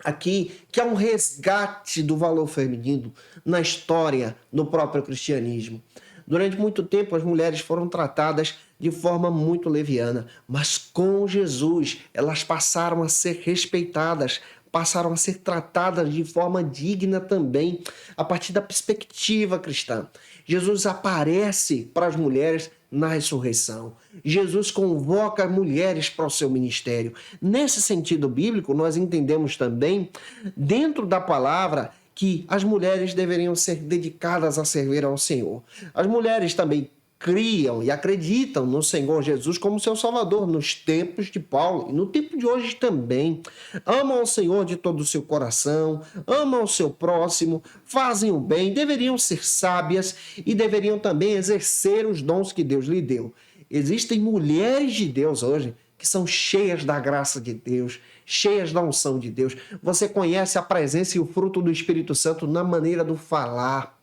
aqui que há um resgate do valor feminino na história, no próprio cristianismo. Durante muito tempo, as mulheres foram tratadas de forma muito leviana, mas com Jesus elas passaram a ser respeitadas, passaram a ser tratadas de forma digna também, a partir da perspectiva cristã. Jesus aparece para as mulheres na ressurreição. Jesus convoca mulheres para o seu ministério. Nesse sentido bíblico, nós entendemos também, dentro da palavra, que as mulheres deveriam ser dedicadas a servir ao Senhor. As mulheres também criam e acreditam no Senhor Jesus como seu Salvador nos tempos de Paulo e no tempo de hoje também. Amam o Senhor de todo o seu coração, amam o seu próximo, fazem o bem, deveriam ser sábias e deveriam também exercer os dons que Deus lhe deu. Existem mulheres de Deus hoje que são cheias da graça de Deus, cheias da unção de Deus. Você conhece a presença e o fruto do Espírito Santo na maneira do falar,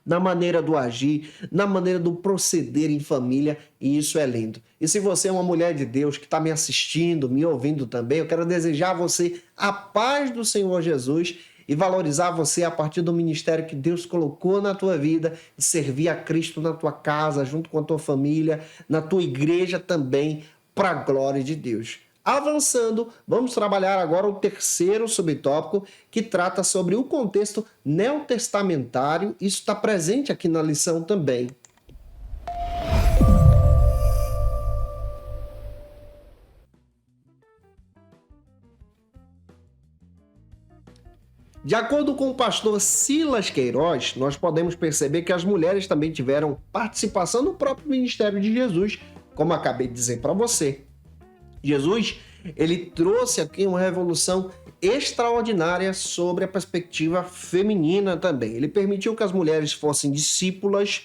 na maneira do agir, na maneira do proceder em família, e isso é lindo. E se você é uma mulher de Deus que está me assistindo, me ouvindo também, eu quero desejar a você a paz do Senhor Jesus e valorizar você a partir do ministério que Deus colocou na tua vida, de servir a Cristo na tua casa, junto com a tua família, na tua igreja também, para a glória de Deus. Avançando, vamos trabalhar agora o terceiro subtópico, que trata sobre o contexto neotestamentário. Isso está presente aqui na lição também. De acordo com o pastor Silas Queiroz, nós podemos perceber que as mulheres também tiveram participação no próprio ministério de Jesus, como acabei de dizer para você. Jesus, ele trouxe aqui uma revolução extraordinária sobre a perspectiva feminina também. Ele permitiu que as mulheres fossem discípulas,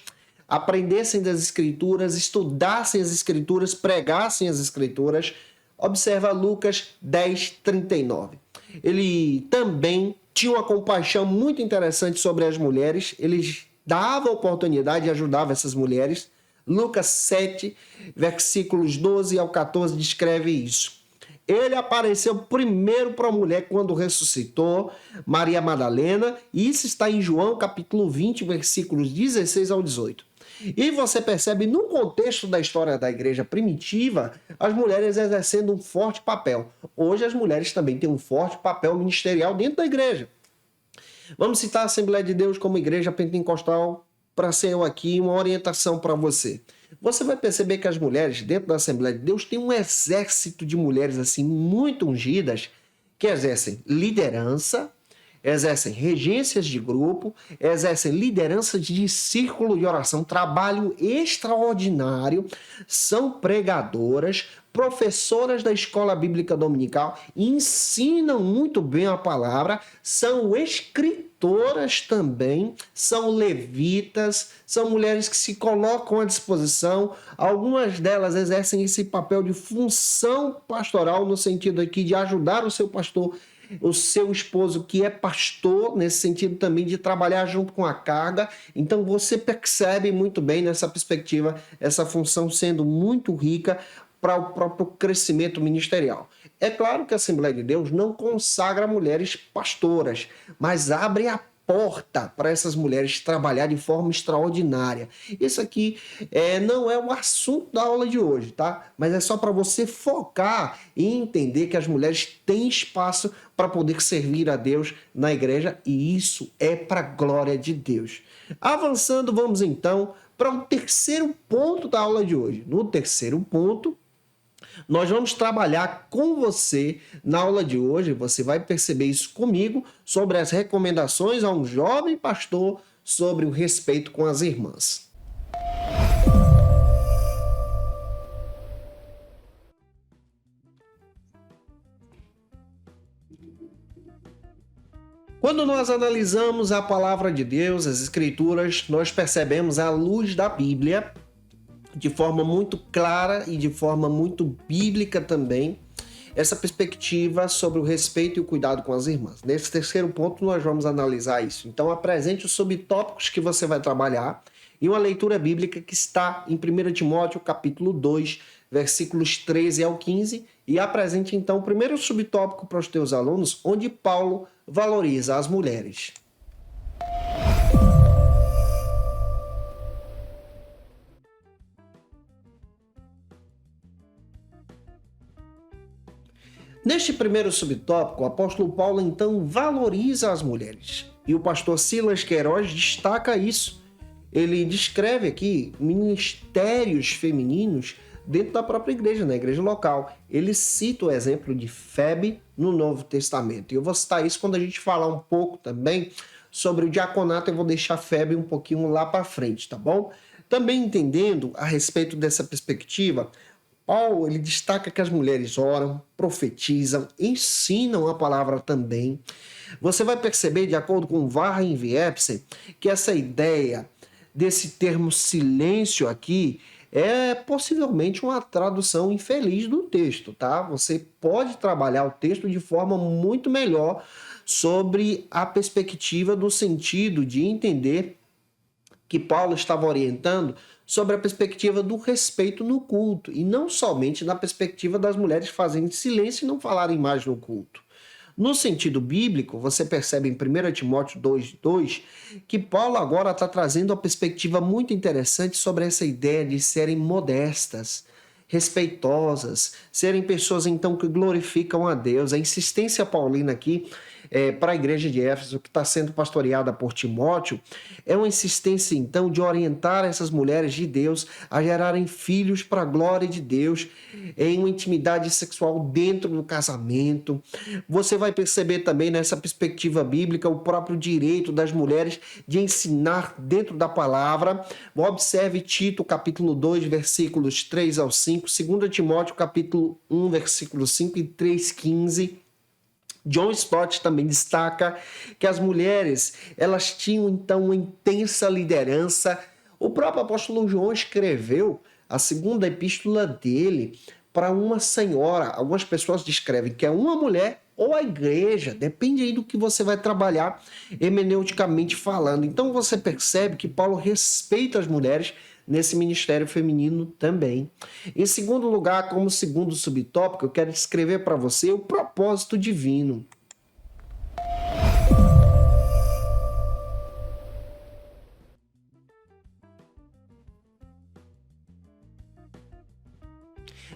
aprendessem das escrituras, estudassem as escrituras, pregassem as escrituras. Observa Lucas 10:39. Ele também tinha uma compaixão muito interessante sobre as mulheres. Ele dava oportunidade e ajudava essas mulheres. Lucas 7, versículos 12 ao 14, descreve isso. Ele apareceu primeiro para a mulher quando ressuscitou, Maria Madalena, e isso está em João capítulo 20, versículos 16 ao 18. E você percebe no contexto da história da igreja primitiva, as mulheres exercendo um forte papel. Hoje as mulheres também têm um forte papel ministerial dentro da igreja. Vamos citar a Assembleia de Deus como igreja pentecostal para ser aqui uma orientação para você. Você vai perceber que as mulheres dentro da Assembleia de Deus têm um exército de mulheres assim muito ungidas que exercem liderança, exercem regências de grupo, exercem liderança de círculo de oração, trabalho extraordinário, são pregadoras, professoras da escola bíblica dominical, ensinam muito bem a palavra, são escritoras também, são levitas, são mulheres que se colocam à disposição, algumas delas exercem esse papel de função pastoral no sentido aqui de ajudar o seu pastor, o seu esposo que é pastor, nesse sentido também de trabalhar junto com a carga. Então você percebe muito bem nessa perspectiva essa função sendo muito rica para o próprio crescimento ministerial. É claro que a Assembleia de Deus não consagra mulheres pastoras, mas abre a porta para essas mulheres trabalhar de forma extraordinária. Isso aqui não é o assunto da aula de hoje, tá? Mas é só para você focar e entender que as mulheres têm espaço para poder servir a Deus na igreja e isso é para a glória de Deus. Avançando, vamos então para o terceiro ponto da aula de hoje. No terceiro ponto, nós vamos trabalhar com você na aula de hoje, você vai perceber isso comigo, sobre as recomendações a um jovem pastor sobre o respeito com as irmãs. Quando nós analisamos a palavra de Deus, as Escrituras, nós percebemos à luz da Bíblia, de forma muito clara e de forma muito bíblica também, essa perspectiva sobre o respeito e o cuidado com as irmãs. Nesse terceiro ponto, nós vamos analisar isso. Então, apresente os subtópicos que você vai trabalhar e uma leitura bíblica que está em 1 Timóteo, capítulo 2, versículos 13 ao 15, e apresente, então, o primeiro subtópico para os teus alunos, onde Paulo valoriza as mulheres. Neste primeiro subtópico, o apóstolo Paulo então valoriza as mulheres. E o pastor Silas Queiroz destaca isso. Ele descreve aqui ministérios femininos dentro da própria igreja, na igreja local. Ele cita o exemplo de Febe no Novo Testamento. E eu vou citar isso quando a gente falar um pouco também sobre o diaconato. Eu vou deixar Febe um pouquinho lá para frente, tá bom? Também entendendo a respeito dessa perspectiva, Paulo, ele destaca que as mulheres oram, profetizam, ensinam a palavra também. Você vai perceber, de acordo com Warren Wiersbe, que essa ideia desse termo silêncio aqui é possivelmente uma tradução infeliz do texto, tá? Você pode trabalhar o texto de forma muito melhor sobre a perspectiva do sentido de entender que Paulo estava orientando sobre a perspectiva do respeito no culto, e não somente na perspectiva das mulheres fazerem silêncio e não falarem mais no culto. No sentido bíblico, você percebe em 1 Timóteo 2,2 que Paulo agora está trazendo uma perspectiva muito interessante sobre essa ideia de serem modestas, respeitosas, serem pessoas então que glorificam a Deus. A insistência paulina aqui para a igreja de Éfeso, que está sendo pastoreada por Timóteo, é uma insistência então de orientar essas mulheres de Deus a gerarem filhos para a glória de Deus em uma intimidade sexual dentro do casamento. Você vai perceber também nessa perspectiva bíblica o próprio direito das mulheres de ensinar dentro da palavra. Observe Tito capítulo 2, versículos 3 ao 5, 2 Timóteo capítulo 1, versículo 5 e 3:15. John Stott também destaca que as mulheres, elas tinham então uma intensa liderança. O próprio apóstolo João escreveu a segunda epístola dele para uma senhora. Algumas pessoas descrevem que é uma mulher ou a igreja, depende aí do que você vai trabalhar hermeneuticamente falando. Então você percebe que Paulo respeita as mulheres nesse ministério feminino também. Em segundo lugar, como segundo subtópico, eu quero descrever para você o propósito divino.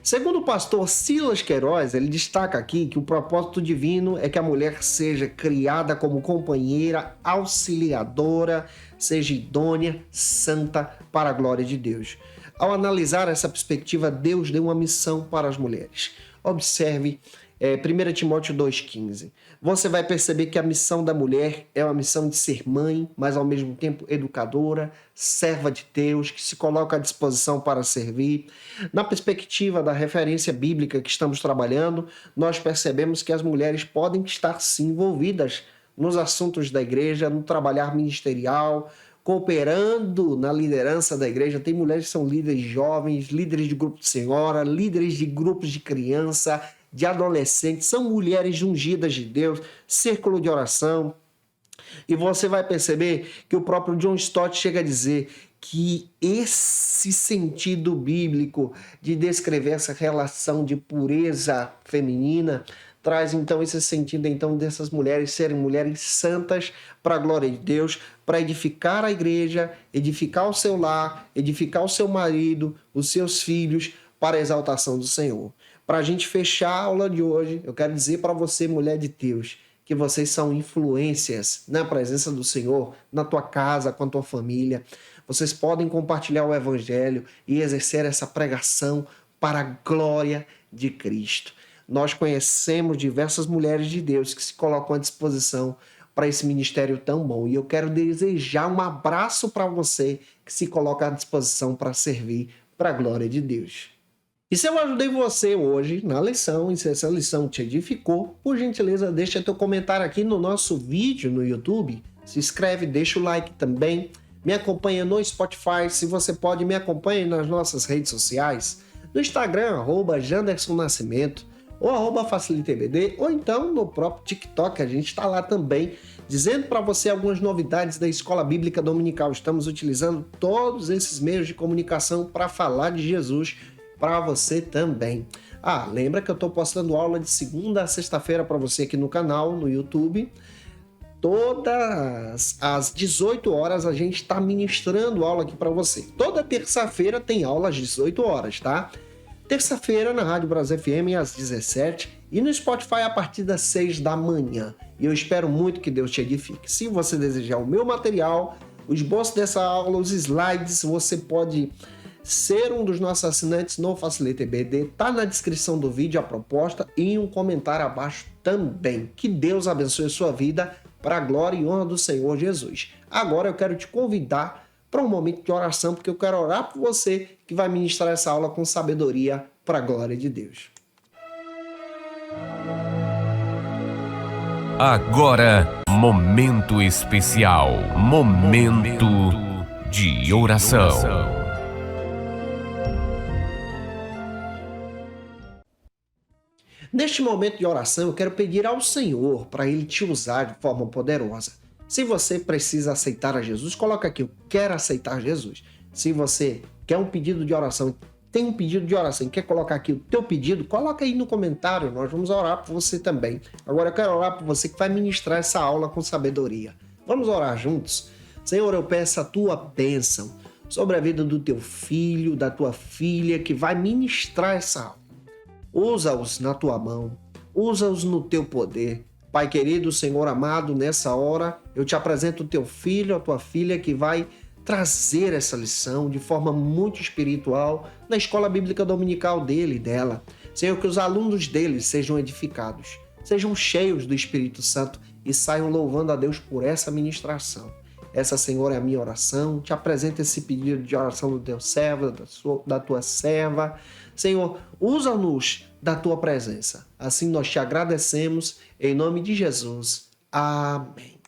Segundo o pastor Silas Queiroz, ele destaca aqui que o propósito divino é que a mulher seja criada como companheira, auxiliadora, seja idônea, santa para a glória de Deus. Ao analisar essa perspectiva, Deus deu uma missão para as mulheres. Observe 1 Timóteo 2,15. Você vai perceber que a missão da mulher é uma missão de ser mãe, mas ao mesmo tempo educadora, serva de Deus, que se coloca à disposição para servir. Na perspectiva da referência bíblica que estamos trabalhando, nós percebemos que as mulheres podem estar sim envolvidas nos assuntos da igreja, no trabalhar ministerial, cooperando na liderança da igreja. Tem mulheres que são líderes jovens, líderes de grupo de senhora, líderes de grupos de criança, de adolescentes, são mulheres ungidas de Deus, círculo de oração. E você vai perceber que o próprio John Stott chega a dizer que esse sentido bíblico de descrever essa relação de pureza feminina traz então esse sentido então dessas mulheres serem mulheres santas para a glória de Deus, para edificar a igreja, edificar o seu lar, edificar o seu marido, os seus filhos, para a exaltação do Senhor. Para a gente fechar a aula de hoje, eu quero dizer para você, mulher de Deus, que vocês são influências na presença do Senhor, na tua casa, com a tua família. Vocês podem compartilhar o Evangelho e exercer essa pregação para a glória de Cristo. Nós conhecemos diversas mulheres de Deus que se colocam à disposição para esse ministério tão bom. E eu quero desejar um abraço para você que se coloca à disposição para servir para a glória de Deus. E se eu ajudei você hoje na lição, e se essa lição te edificou, por gentileza, deixa teu comentário aqui no nosso vídeo no YouTube. Se inscreve, deixa o like também. Me acompanha no Spotify. Se você pode, me acompanhe nas nossas redes sociais. No Instagram, @JandersonNascimento, ou @FaciliteBD, ou então no próprio TikTok. A gente está lá também, dizendo para você algumas novidades da Escola Bíblica Dominical. Estamos utilizando todos esses meios de comunicação para falar de Jesus para você também. Lembra que eu estou postando aula de segunda a sexta-feira para você aqui no canal, no YouTube. Todas às 18 horas a gente está ministrando aula aqui para você. Toda terça-feira tem aula às 18 horas, tá? Terça-feira na Rádio Brasil FM às 17 e no Spotify a partir das 6 da manhã. E eu espero muito que Deus te edifique. Se você desejar o meu material, o esboço dessa aula, os slides, você pode ser um dos nossos assinantes no Facilite EBD, tá na descrição do vídeo a proposta e um comentário abaixo também. Que Deus abençoe a sua vida para a glória e honra do Senhor Jesus. Agora eu quero te convidar para um momento de oração, porque eu quero orar por você que vai ministrar essa aula com sabedoria para a glória de Deus. Agora, momento especial, momento de oração. Neste momento de oração, eu quero pedir ao Senhor para Ele te usar de forma poderosa. Se você precisa aceitar a Jesus, coloca aqui, eu quero aceitar Jesus. Se você quer um pedido de oração, tem um pedido de oração e quer colocar aqui o teu pedido, coloca aí no comentário, nós vamos orar por você também. Agora eu quero orar por você que vai ministrar essa aula com sabedoria. Vamos orar juntos? Senhor, eu peço a tua bênção sobre a vida do teu filho, da tua filha, que vai ministrar essa aula. Usa-os na tua mão, usa-os no teu poder. Pai querido, Senhor amado, nessa hora eu te apresento o teu filho, a tua filha que vai trazer essa lição de forma muito espiritual na escola bíblica dominical dele e dela. Senhor, que os alunos deles sejam edificados, sejam cheios do Espírito Santo e saiam louvando a Deus por essa ministração. Essa, Senhor, é a minha oração. Te apresento esse pedido de oração do teu servo, da tua serva. Senhor, usa-nos da tua presença. Assim nós te agradecemos, em nome de Jesus. Amém.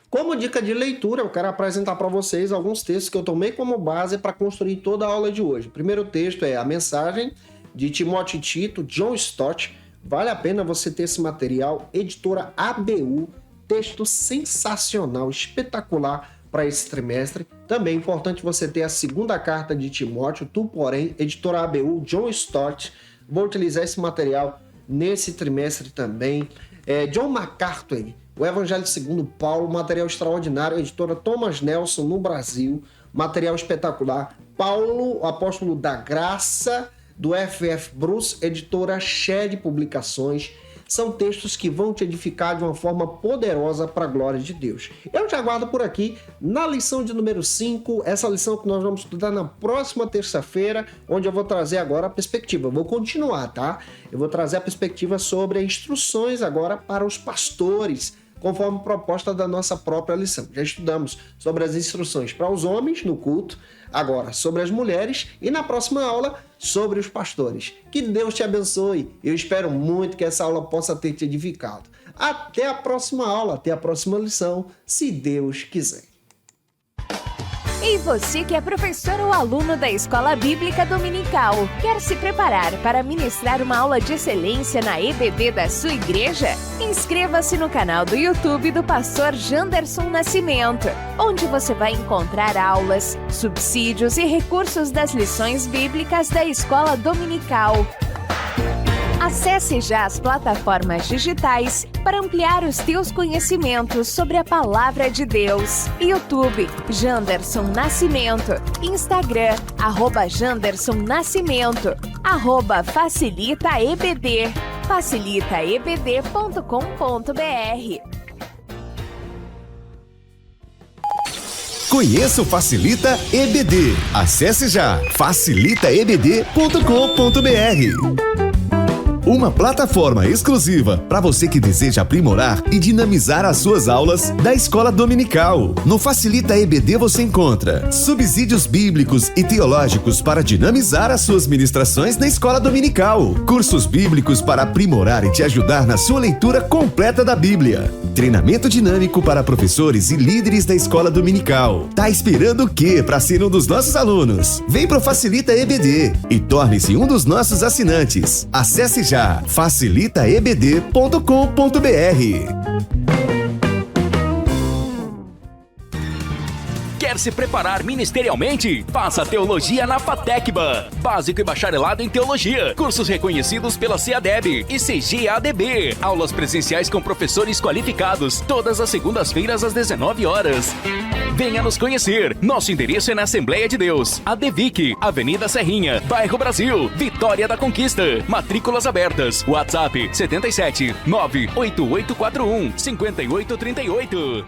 Como dica de leitura, eu quero apresentar para vocês alguns textos que eu tomei como base para construir toda a aula de hoje. O primeiro texto é a mensagem de Timóteo e Tito, John Stott, Vale a pena você ter esse material. Editora ABU, texto sensacional, espetacular para esse trimestre. Também é importante você ter a segunda carta de Timóteo, Tu, porém, editora ABU, John Stott. Vou utilizar esse material nesse trimestre também. John MacArthur, o Evangelho segundo Paulo, material extraordinário, editora Thomas Nelson no Brasil, material espetacular. Paulo, o apóstolo da graça, do F.F. Bruce, editora Shed Publicações. São textos que vão te edificar de uma forma poderosa para a glória de Deus. Eu te aguardo por aqui na lição de número 5, essa lição que nós vamos estudar na próxima terça-feira, onde eu vou trazer agora a perspectiva. Eu vou continuar, tá? Eu vou trazer a perspectiva sobre instruções agora para os pastores, conforme proposta da nossa própria lição. Já estudamos sobre as instruções para os homens no culto, agora sobre as mulheres e na próxima aula sobre os pastores. Que Deus te abençoe. Eu espero muito que essa aula possa ter te edificado. Até a próxima aula, até a próxima lição, se Deus quiser. E você que é professor ou aluno da Escola Bíblica Dominical, quer se preparar para ministrar uma aula de excelência na EBD da sua igreja? Inscreva-se no canal do YouTube do pastor Janderson Nascimento, onde você vai encontrar aulas, subsídios e recursos das lições bíblicas da Escola Dominical. Acesse já as plataformas digitais para ampliar os teus conhecimentos sobre a Palavra de Deus. YouTube, Janderson Nascimento. Instagram, @Janderson Nascimento. @FacilitaEBD. facilitaebd.com.br. Conheça o Facilita EBD. Acesse já facilitaebd.com.br. Uma plataforma exclusiva para você que deseja aprimorar e dinamizar as suas aulas da Escola Dominical. No Facilita EBD você encontra subsídios bíblicos e teológicos para dinamizar as suas ministrações na Escola Dominical, cursos bíblicos para aprimorar e te ajudar na sua leitura completa da Bíblia, treinamento dinâmico para professores e líderes da Escola Dominical. Tá esperando o quê para ser um dos nossos alunos? Vem pro Facilita EBD e torne-se um dos nossos assinantes. Acesse já facilitaebd.com.br. Quer se preparar ministerialmente? Faça teologia na FATECBA. Básico e bacharelado em teologia. Cursos reconhecidos pela CEADEB e CGADB. Aulas presenciais com professores qualificados. Todas as segundas-feiras às 19 horas. Venha nos conhecer. Nosso endereço é na Assembleia de Deus, ADVIC, Avenida Serrinha, Bairro Brasil, Vitória da Conquista. Matrículas abertas. WhatsApp 77 98841 5838.